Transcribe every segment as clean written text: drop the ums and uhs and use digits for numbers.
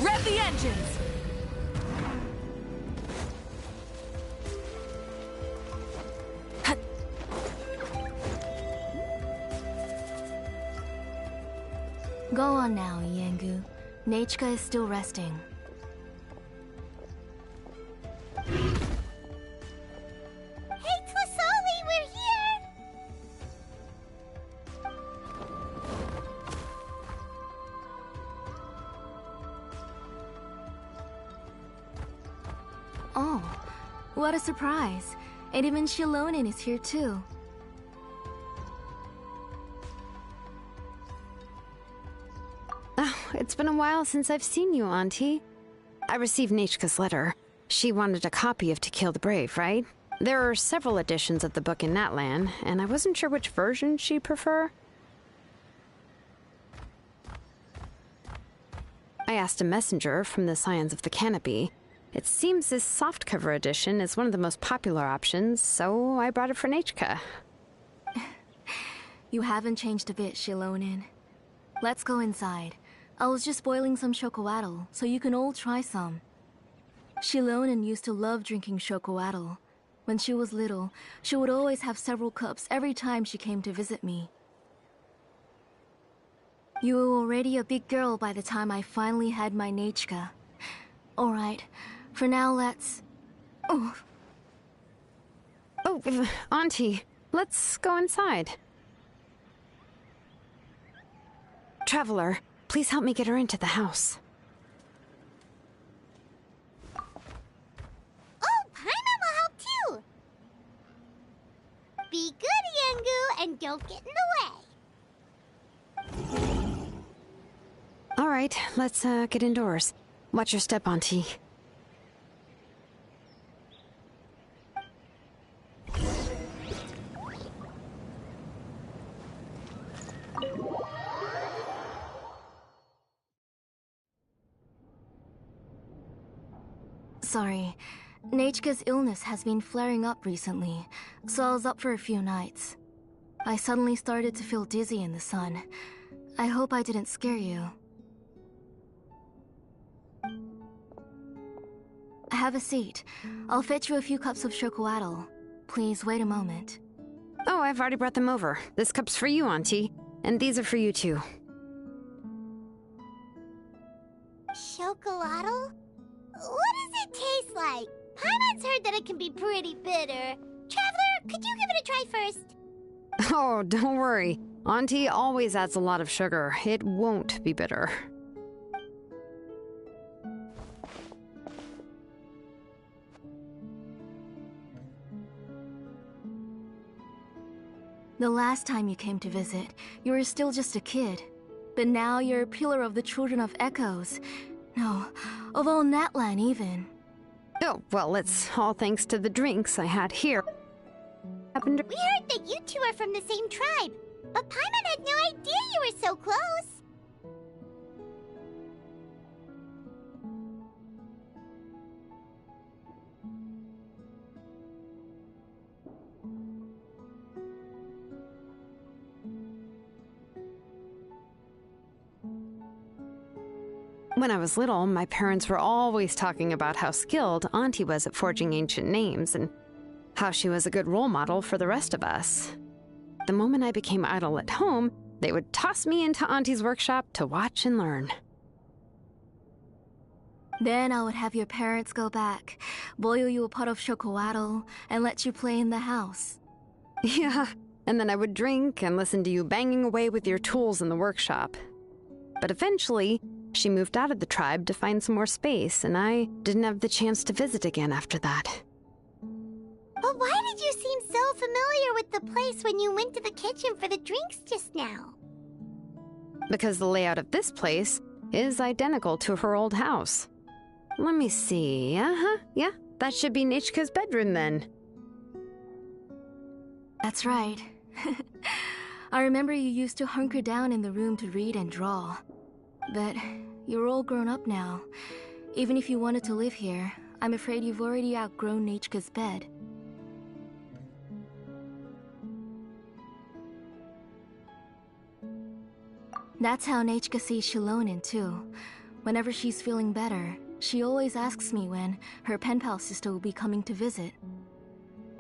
Rev the engines! Go on now, Yengu. Nachika is still resting. Hey, Tlasoli, we're here! Oh, what a surprise. And even Shilonen is here too. Oh, it's been a while since I've seen you, Auntie. I received Nachika's letter. She wanted a copy of To Kill the Brave, right? There are several editions of the book in Natlan, and I wasn't sure which version she'd prefer. I asked a messenger from the Scions of the Canopy. It seems this softcover edition is one of the most popular options, so I brought it for Nachika. You haven't changed a bit, Shilonen. Let's go inside. I was just boiling some chocoatl, so you can all try some. Shilonen used to love drinking chocoatl. When she was little, she would always have several cups every time she came to visit me. You were already a big girl by the time I finally had my Nachika. Alright, for now let's... Oh, Auntie, let's go inside. Traveler, please help me get her into the house. Oh, Paimon will help too! Be good, Yengu, and don't get in the way. All right, let's get indoors. Watch your step, Auntie. sorry. Nachika's illness has been flaring up recently, so I was up for a few nights. I suddenly started to feel dizzy in the sun. I hope I didn't scare you. Have a seat. I'll fetch you a few cups of chocoatl. Please wait a moment. Oh, I've already brought them over. This cup's for you, Auntie. And these are for you, too. Chocolatl? What does it taste like? Paimon's heard that it can be pretty bitter. Traveler, could you give it a try first? Oh, don't worry. Auntie always adds a lot of sugar. It won't be bitter. The last time you came to visit, you were still just a kid. But now you're a pillar of the Children of Echoes. No, of all Natlan even. Oh, well, it's all thanks to the drinks I had here. We heard that you two are from the same tribe, but Paimon had no idea you were so close. When I was little, my parents were always talking about how skilled Auntie was at forging ancient names and how she was a good role model for the rest of us. The moment I became idle at home, they would toss me into Auntie's workshop to watch and learn. Then I would have your parents go back, boil you a pot of chocoatl, and let you play in the house. Yeah, and then I would drink and listen to you banging away with your tools in the workshop. But eventually, she moved out of the tribe to find some more space, and I didn't have the chance to visit again after that. But why did you seem so familiar with the place when you went to the kitchen for the drinks just now? Because the layout of this place is identical to her old house. Let me see. Yeah, that should be Nichka's bedroom then. That's right. I remember you used to hunker down in the room to read and draw. But you're all grown up now. Even if you wanted to live here, I'm afraid you've already outgrown Nichka's bed. That's how Nichka sees Shilonin too. Whenever she's feeling better, she always asks me when her pen pal sister will be coming to visit.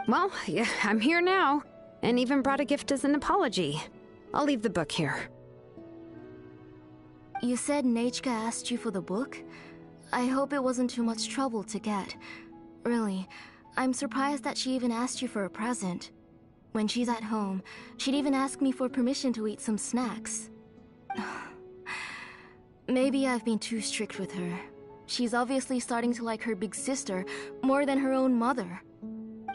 Well, yeah, I'm here now, and even brought a gift as an apology. I'll leave the book here. You said Nichka asked you for the book? I hope it wasn't too much trouble to get. Really, I'm surprised that she even asked you for a present. When she's at home, she'd even ask me for permission to eat some snacks. Maybe I've been too strict with her. She's obviously starting to like her big sister more than her own mother.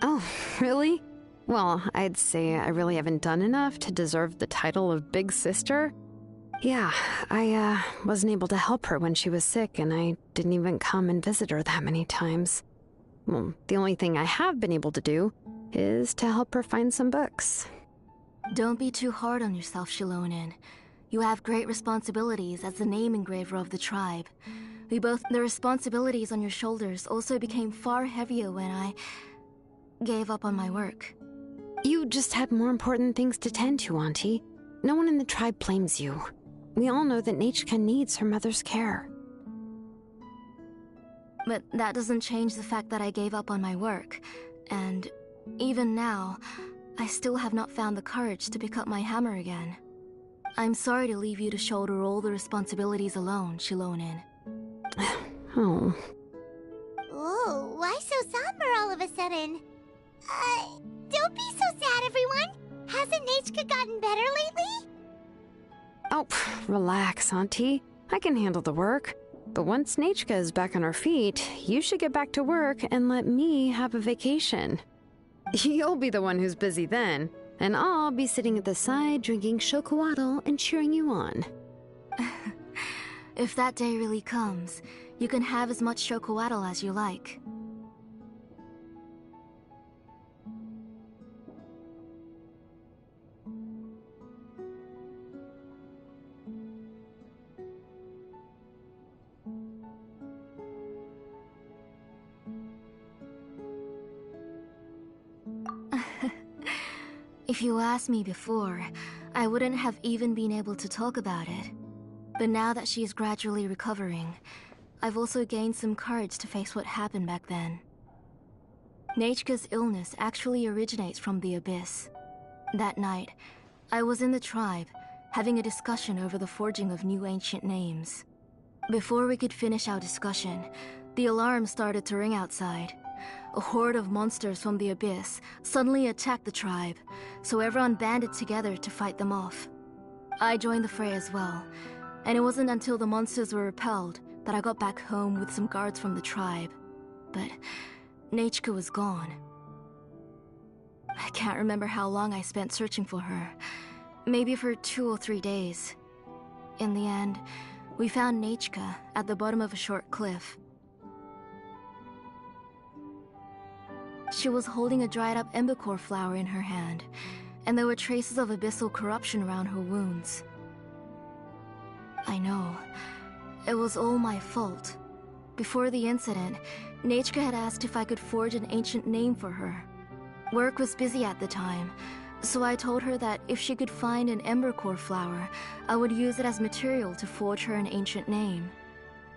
Oh, really? Well, I'd say I really haven't done enough to deserve the title of Big Sister. Yeah, I wasn't able to help her when she was sick, and I didn't even come and visit her that many times. Well, the only thing I have been able to do is to help her find some books. Don't be too hard on yourself, Shilonin. You have great responsibilities as the name engraver of the tribe. The responsibilities on your shoulders also became far heavier when I gave up on my work. You just had more important things to tend to, Auntie. No one in the tribe blames you. We all know that Nichka needs her mother's care. But that doesn't change the fact that I gave up on my work. And even now, I still have not found the courage to pick up my hammer again. I'm sorry to leave you to shoulder all the responsibilities alone, Shilonin. Oh. Ooh, why so somber all of a sudden? Don't be so sad, everyone. Hasn't Nichka gotten better lately? Oh, relax, Auntie. I can handle the work. But once Nichka is back on her feet, you should get back to work and let me have a vacation. You'll be the one who's busy then, and I'll be sitting at the side drinking chocolatl and cheering you on. If that day really comes, you can have as much chocolatl as you like. If you asked me before, I wouldn't have even been able to talk about it. But now that she's gradually recovering, I've also gained some courage to face what happened back then. Nichka's illness actually originates from the Abyss. That night, I was in the tribe, having a discussion over the forging of new ancient names. Before we could finish our discussion, the alarm started to ring outside. A horde of monsters from the Abyss suddenly attacked the tribe, so everyone banded together to fight them off. I joined the fray as well, and it wasn't until the monsters were repelled that I got back home with some guards from the tribe. But Nichka was gone. I can't remember how long I spent searching for her. Maybe for 2 or 3 days. In the end, we found Nichka at the bottom of a short cliff. She was holding a dried-up embercore flower in her hand, and there were traces of abyssal corruption around her wounds. I know. It was all my fault. Before the incident, Nichka had asked if I could forge an ancient name for her. Work was busy at the time, so I told her that if she could find an embercore flower, I would use it as material to forge her an ancient name.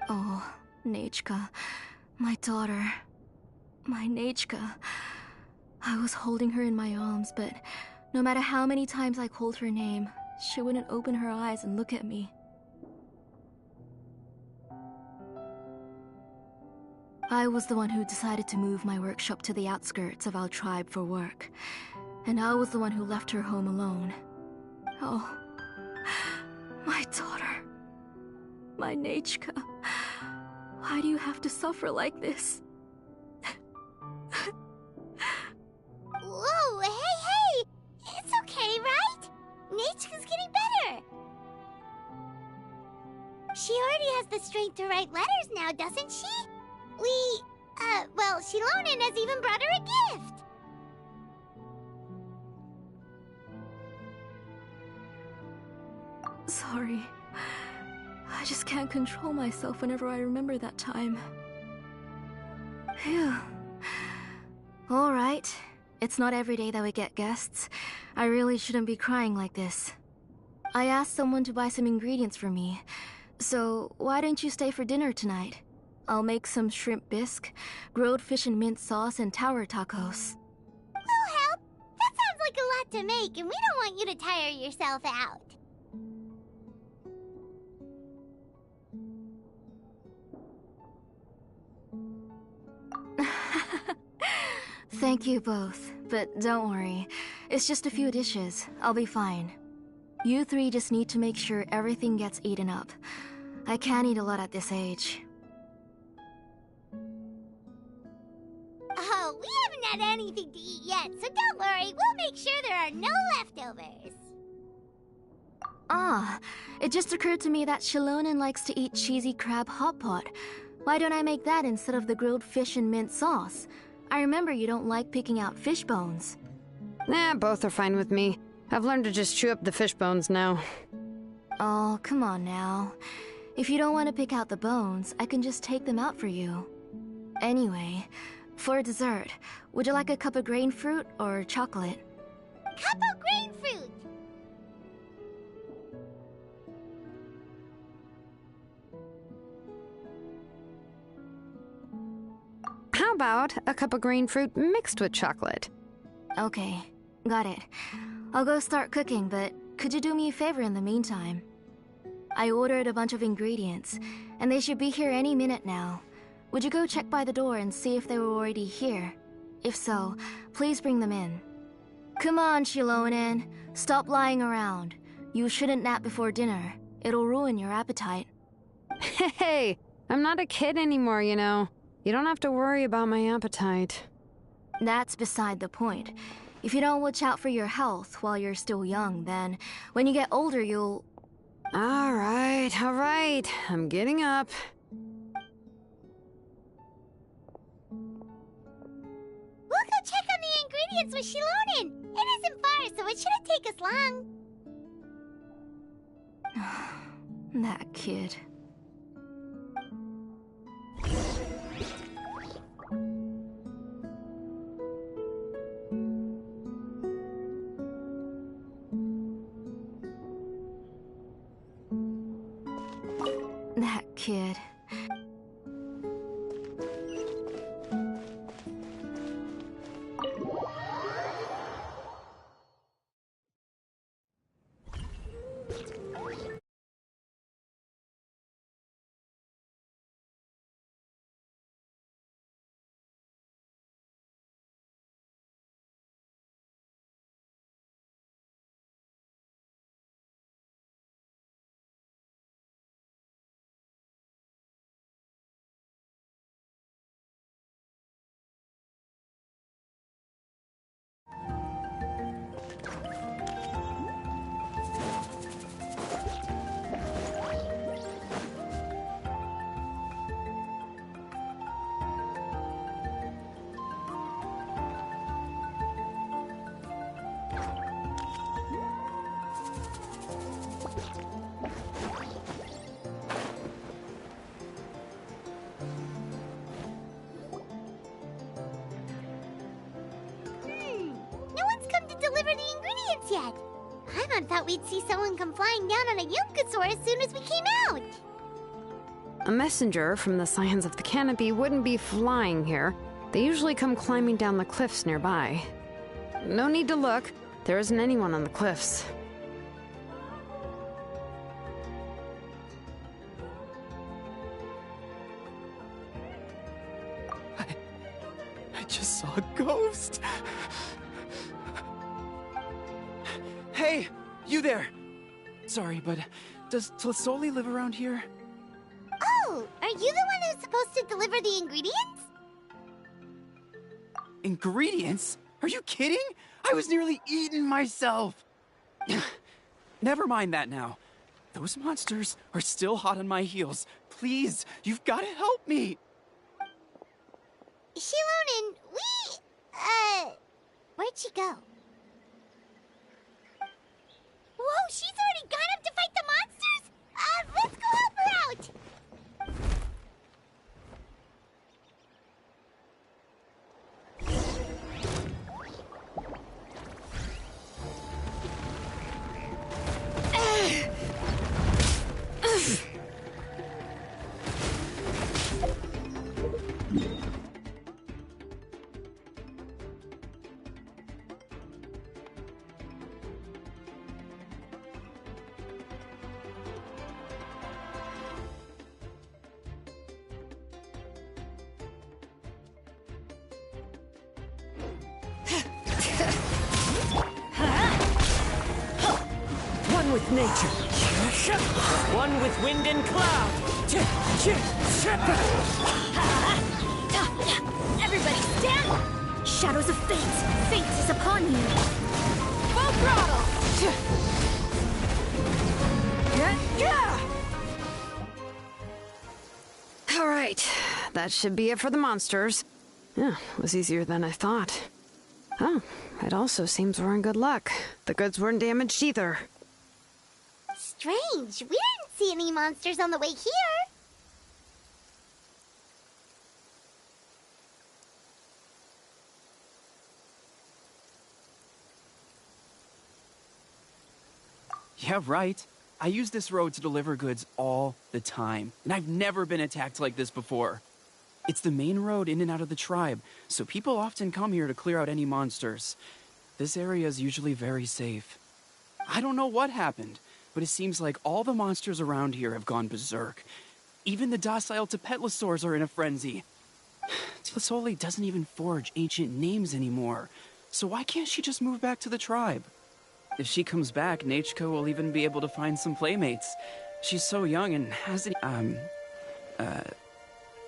Oh, Nichka, my daughter. My Nichka. I was holding her in my arms, but no matter how many times I called her name, she wouldn't open her eyes and look at me. I was the one who decided to move my workshop to the outskirts of our tribe for work. And I was the one who left her home alone. Oh, my daughter. My Nechka. Why do you have to suffer like this? Whoa, hey! It's okay, right? Nechka's getting better. She already has the strength to write letters now, doesn't she? Well, Shilonen has even brought her a gift. Sorry. I just can't control myself whenever I remember that time. Phew. Alright. It's not every day that we get guests. I really shouldn't be crying like this. I asked someone to buy some ingredients for me. So, why don't you stay for dinner tonight? I'll make some shrimp bisque, grilled fish and mint sauce, and tower tacos. We'll help. That sounds like a lot to make, and we don't want you to tire yourself out. Thank you both, but don't worry. It's just a few dishes. I'll be fine. You three just need to make sure everything gets eaten up. I can't eat a lot at this age. Oh, we haven't had anything to eat yet, so don't worry. We'll make sure there are no leftovers. Ah, it just occurred to me that Shilonen likes to eat cheesy crab hot pot. Why don't I make that instead of the grilled fish and mint sauce? I remember you don't like picking out fish bones. Nah, both are fine with me. I've learned to just chew up the fish bones now. Oh, come on now. If you don't want to pick out the bones, I can just take them out for you. Anyway, for dessert, would you like a cup of grain fruit or chocolate? Cup of grain fruit! How about a cup of green fruit mixed with chocolate? Okay, got it. I'll go start cooking, but could you do me a favor in the meantime? I ordered a bunch of ingredients, and they should be here any minute now. Would you go check by the door and see if they were already here? If so, please bring them in. Come on, Shilonen. Stop lying around. You shouldn't nap before dinner. It'll ruin your appetite. Hey, I'm not a kid anymore, you know. You don't have to worry about my appetite. That's beside the point. If you don't watch out for your health while you're still young, then when you get older, you'll... All right. I'm getting up. We'll go check on the ingredients with Shilonen. It isn't far, so it shouldn't take us long. That kid. That kid. No one's come to deliver the ingredients yet. Paimon thought we'd see someone come flying down on a Yunkasaur as soon as we came out. A messenger from the Scions of the Canopy wouldn't be flying here. They usually come climbing down the cliffs nearby. No need to look. There isn't anyone on the cliffs. I just saw a ghost. Hey, you there! Sorry, but does Tlisoli live around here? Oh, are you the one who's supposed to deliver the ingredients? Ingredients? Are you kidding? I was nearly eaten myself! Never mind that now. Those monsters are still hot on my heels. Please, you've got to help me! Shilonen, where'd she go? Whoa, she's already gone up to fight the monsters? Let's go help her out! One with nature. One with wind and cloud. Everybody stand! Shadows of fate! Fate is upon you! Full throttle! All right, that should be it for the monsters. Yeah, it was easier than I thought. Oh, it also seems we're in good luck. The goods weren't damaged either. Strange, we didn't see any monsters on the way here. Yeah, right. I use this road to deliver goods all the time, and I've never been attacked like this before. It's the main road in and out of the tribe, so people often come here to clear out any monsters. This area is usually very safe. I don't know what happened, but it seems like all the monsters around here have gone berserk. Even the docile Tepetlosaurs are in a frenzy. Tlisoli doesn't even forge ancient names anymore, so why can't she just move back to the tribe? If she comes back, Nachko will even be able to find some playmates. She's so young and hasn't...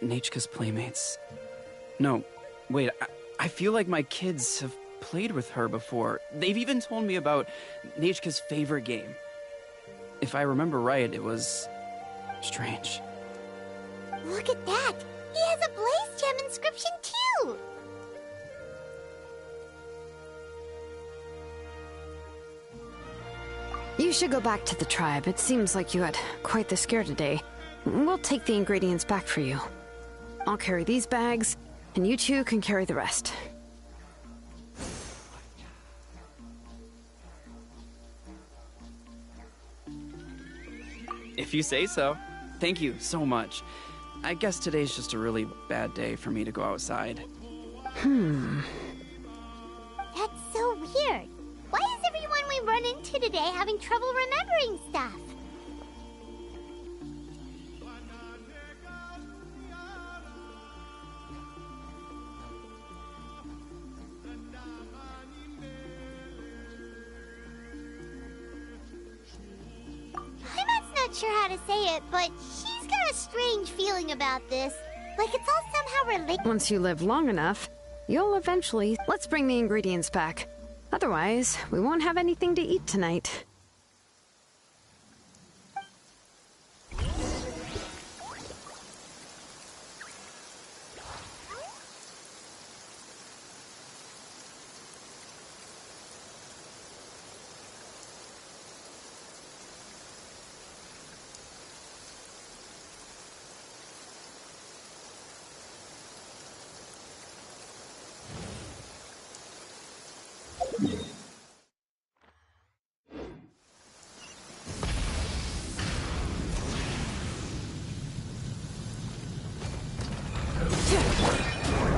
Nachka's playmates. No, wait, I feel like my kids have played with her before. They've even told me about Nachka's favorite game. If I remember right, it was... strange. Look at that! He has a Blaze Gem inscription too! You should go back to the tribe. It seems like you had quite the scare today. We'll take the ingredients back for you. I'll carry these bags, and you two can carry the rest. If you say so. Thank you so much. I guess today's just a really bad day for me to go outside. That's so weird. Why is everyone we run into today having trouble remembering stuff? Heimat's not sure how to say it, but she's got a strange feeling about this. Like it's all somehow related. Once you live long enough, you'll eventually... Let's bring the ingredients back. Otherwise, we won't have anything to eat tonight.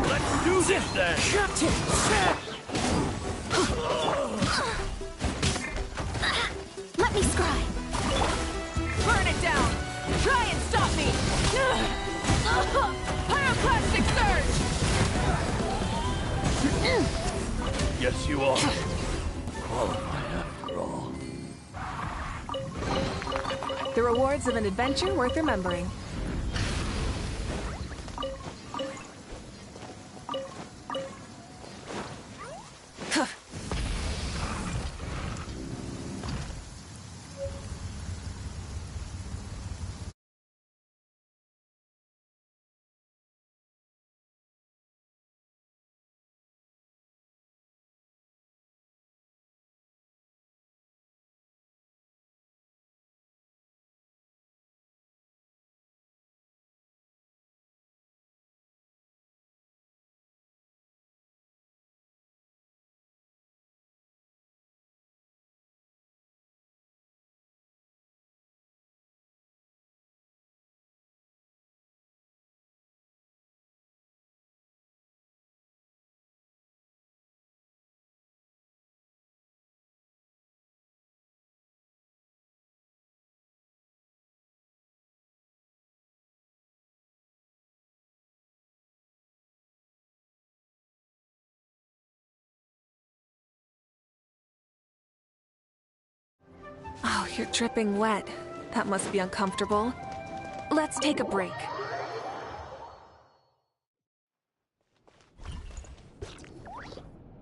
Let's do this then! Let me scry! Burn it down! Try and stop me! Pyroclastic surge! Yes, you are. Qualified after all. The rewards of an adventure worth remembering. Oh, you're dripping wet. That must be uncomfortable. Let's take a break.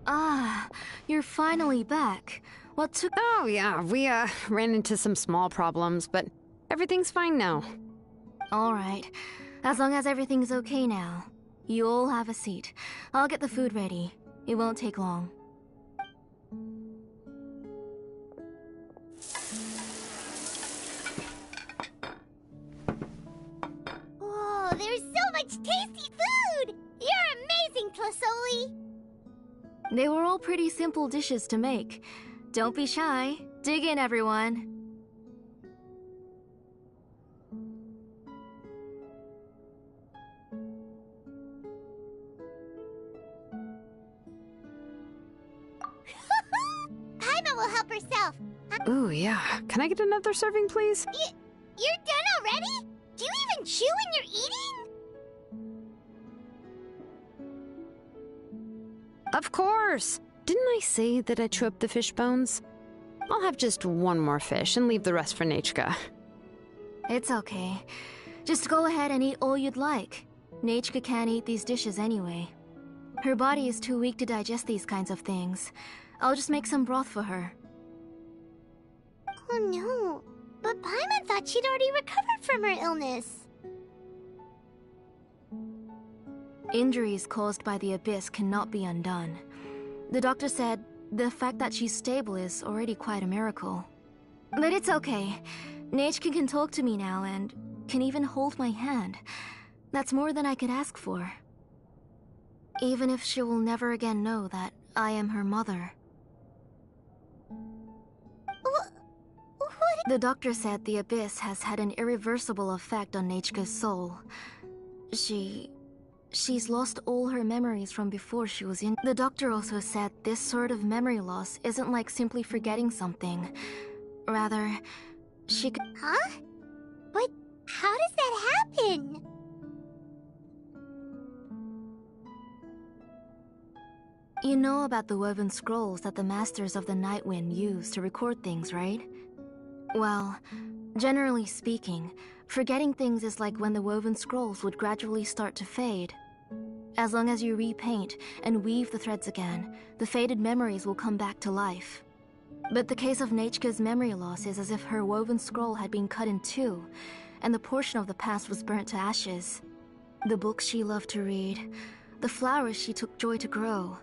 Ah, you're finally back. What took... Oh, yeah, we, ran into some small problems, but everything's fine now. All right. As long as everything's okay now. You all have a seat. I'll get the food ready. It won't take long. Oh, there's so much tasty food! You're amazing, Closoli! They were all pretty simple dishes to make. Don't be shy. Dig in, everyone. Paimon will help herself. Ooh, yeah. Can I get another serving, please? You're done already? Do you even chew when you're eating? Of course! Didn't I say that I'd chew up the fish bones? I'll have just one more fish and leave the rest for Nechka. It's okay. Just go ahead and eat all you'd like. Nechka can't eat these dishes anyway. Her body is too weak to digest these kinds of things. I'll just make some broth for her. Oh no, but Paimon thought she'd already recovered from her illness. Injuries caused by the Abyss cannot be undone. The doctor said the fact that she's stable is already quite a miracle. But it's okay. Nechka can talk to me now and can even hold my hand. That's more than I could ask for. Even if she will never again know that I am her mother. What? The doctor said the Abyss has had an irreversible effect on Nechka's soul. She's lost all her memories from before she was in. The doctor also said this sort of memory loss isn't like simply forgetting something. Rather, she could... Huh? But how does that happen? You know about the woven scrolls that the Masters of the Night Wind use to record things, right? Well, generally speaking, forgetting things is like when the woven scrolls would gradually start to fade. As long as you repaint and weave the threads again, the faded memories will come back to life. But the case of Nechka's memory loss is as if her woven scroll had been cut in two, and the portion of the past was burnt to ashes. The books she loved to read, the flowers she took joy to grow,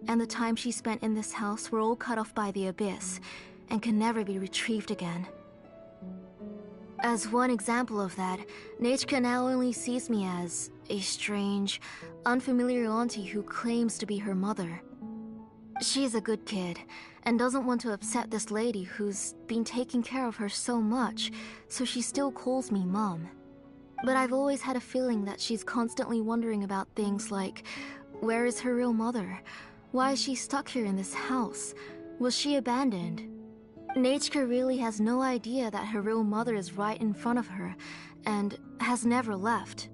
and the time she spent in this house were all cut off by the Abyss, and can never be retrieved again. As one example of that, Nechka now only sees me as a strange, unfamiliar auntie who claims to be her mother. She's a good kid, and doesn't want to upset this lady who's been taking care of her so much, so she still calls me Mom. But I've always had a feeling that she's constantly wondering about things like, where is her real mother? Why is she stuck here in this house? Was she abandoned? Nechka really has no idea that her real mother is right in front of her, and has never left.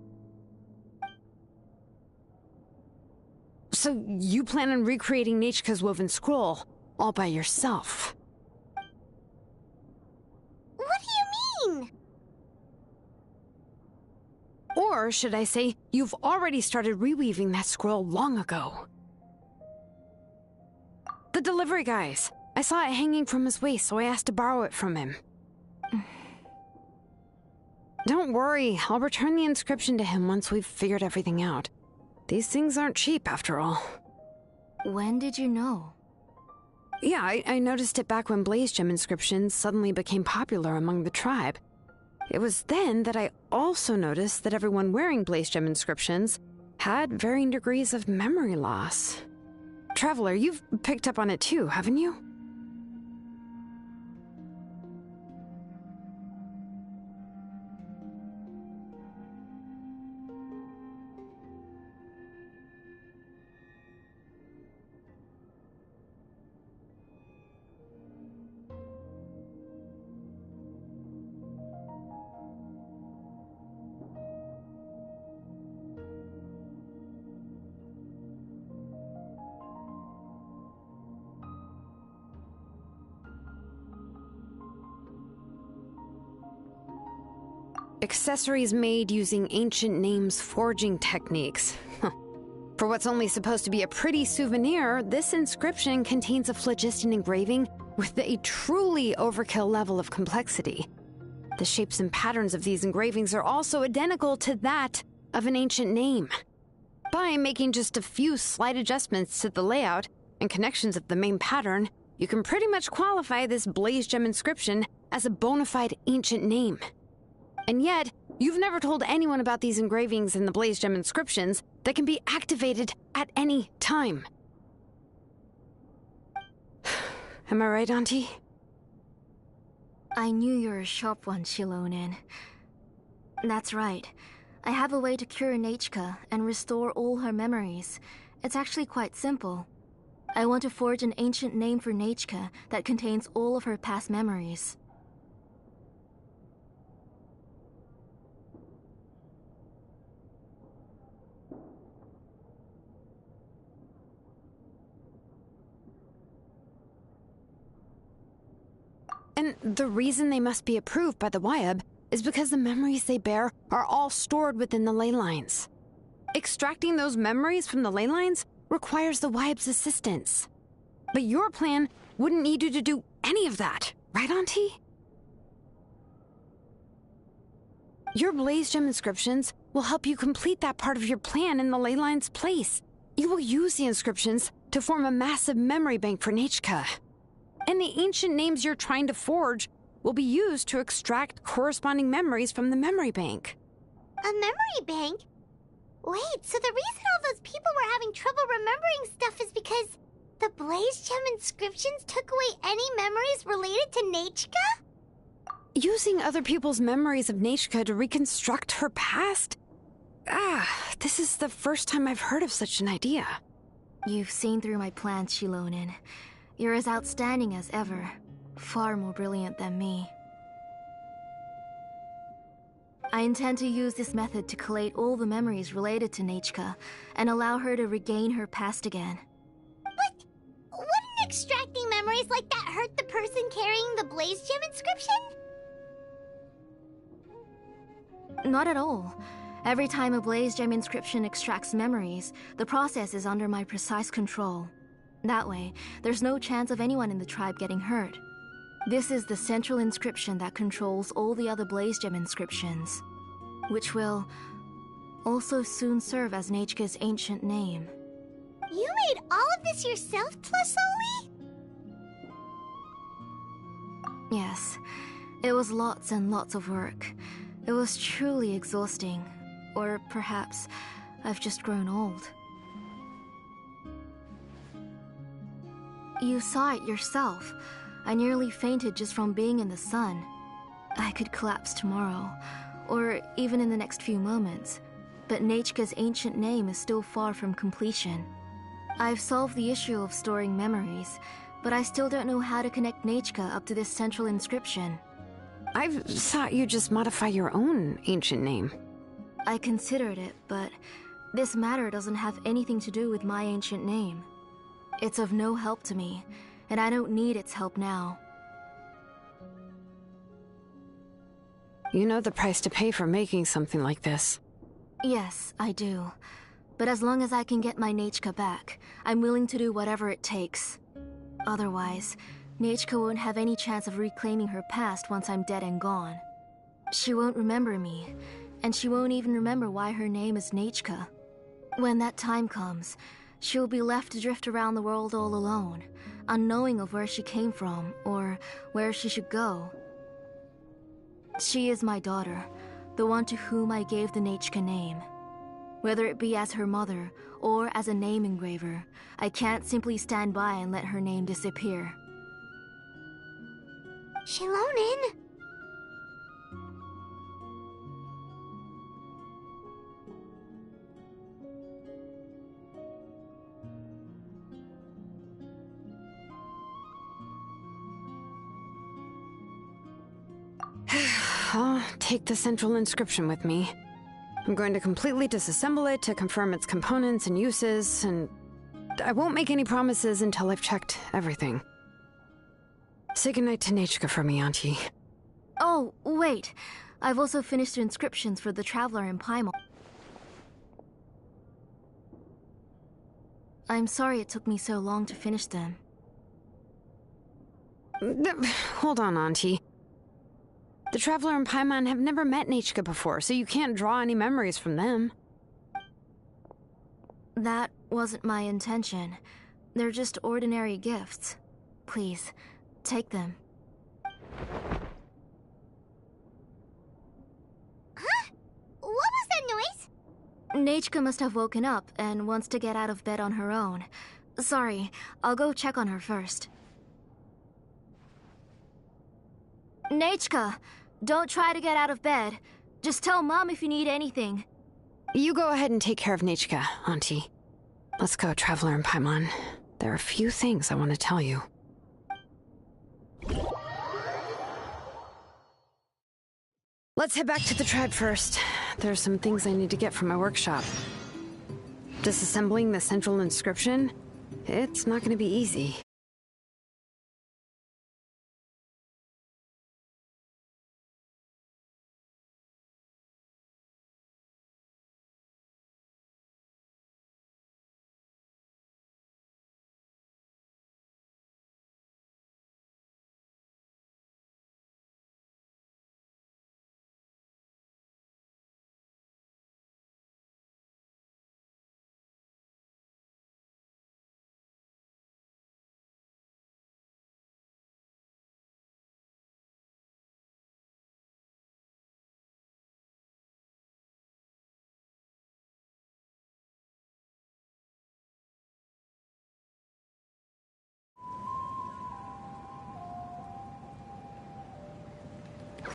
So you plan on recreating Nechka's woven scroll, all by yourself? What do you mean? Or should I say, you've already started reweaving that scroll long ago. The delivery guys. I saw it hanging from his waist, so I asked to borrow it from him. Don't worry, I'll return the inscription to him once we've figured everything out. These things aren't cheap, after all. When did you know? Yeah, I noticed it back when Blaze Gem inscriptions suddenly became popular among the tribe. It was then that I also noticed that everyone wearing Blaze Gem inscriptions had varying degrees of memory loss. Traveler, you've picked up on it too, haven't you? Accessories made using ancient names forging techniques. For what's only supposed to be a pretty souvenir, this inscription contains a phlogiston engraving with a truly overkill level of complexity. The shapes and patterns of these engravings are also identical to that of an ancient name. By making just a few slight adjustments to the layout and connections of the main pattern, you can pretty much qualify this Blaze Gem inscription as a bona fide ancient name. And yet, you've never told anyone about these engravings in the Blaze Gem inscriptions that can be activated at any time. Am I right, Auntie? I knew you were a sharp one, Shilonin. That's right. I have a way to cure Nechka and restore all her memories. It's actually quite simple. I want to forge an ancient name for Nechka that contains all of her past memories. And the reason they must be approved by the Wyab is because the memories they bear are all stored within the ley lines. Extracting those memories from the ley lines requires the Wyab's assistance. But your plan wouldn't need you to do any of that, right, Auntie? Your Blaze Gem inscriptions will help you complete that part of your plan in the ley line's place. You will use the inscriptions to form a massive memory bank for Nechka. And the ancient names you're trying to forge will be used to extract corresponding memories from the memory bank. A memory bank? Wait, so the reason all those people were having trouble remembering stuff is because the Blaze Gem inscriptions took away any memories related to Nechka? Using other people's memories of Nechka to reconstruct her past? This is the first time I've heard of such an idea. You've seen through my plans, Shilonin. You're as outstanding as ever. Far more brilliant than me. I intend to use this method to collate all the memories related to Nechka and allow her to regain her past again. But wouldn't extracting memories like that hurt the person carrying the Blaze Gem inscription? Not at all. Every time a Blaze Gem inscription extracts memories, the process is under my precise control. That way, there's no chance of anyone in the tribe getting hurt. This is the central inscription that controls all the other Blaze Gem inscriptions, which will also soon serve as Nechka's ancient name. You made all of this yourself, plus Oli? Yes, it was lots and lots of work. It was truly exhausting. Or perhaps I've just grown old. You saw it yourself. I nearly fainted just from being in the sun. I could collapse tomorrow, or even in the next few moments. But Nechka's ancient name is still far from completion. I've solved the issue of storing memories, but I still don't know how to connect Nechka up to this central inscription. I thought you'd just modify your own ancient name. I considered it, but this matter doesn't have anything to do with my ancient name. It's of no help to me, and I don't need its help now. You know the price to pay for making something like this. Yes, I do. But as long as I can get my Nechka back, I'm willing to do whatever it takes. Otherwise, Nechka won't have any chance of reclaiming her past once I'm dead and gone. She won't remember me, and she won't even remember why her name is Nechka. When that time comes, she'll be left to drift around the world all alone, unknowing of where she came from or where she should go. She is my daughter, the one to whom I gave the Nechka name. Whether it be as her mother or as a name engraver, I can't simply stand by and let her name disappear. Shilonin! I'll take the central inscription with me. I'm going to completely disassemble it to confirm its components and uses, and I won't make any promises until I've checked everything. Say goodnight to Nechka for me, Auntie. Oh, wait. I've also finished the inscriptions for the Traveler in Paimon. I'm sorry it took me so long to finish them. Hold on, Auntie. The Traveler and Paimon have never met Nechka before, so you can't draw any memories from them. That wasn't my intention. They're just ordinary gifts. Please, take them. Huh? What was that noise? Nechka must have woken up and wants to get out of bed on her own. Sorry, I'll go check on her first. Nechka, don't try to get out of bed. Just tell Mom if you need anything. You go ahead and take care of Nechka, Auntie. Let's go, Traveler and Paimon. There are a few things I want to tell you. Let's head back to the tribe first. There are some things I need to get from my workshop. Disassembling the central inscription? It's not going to be easy.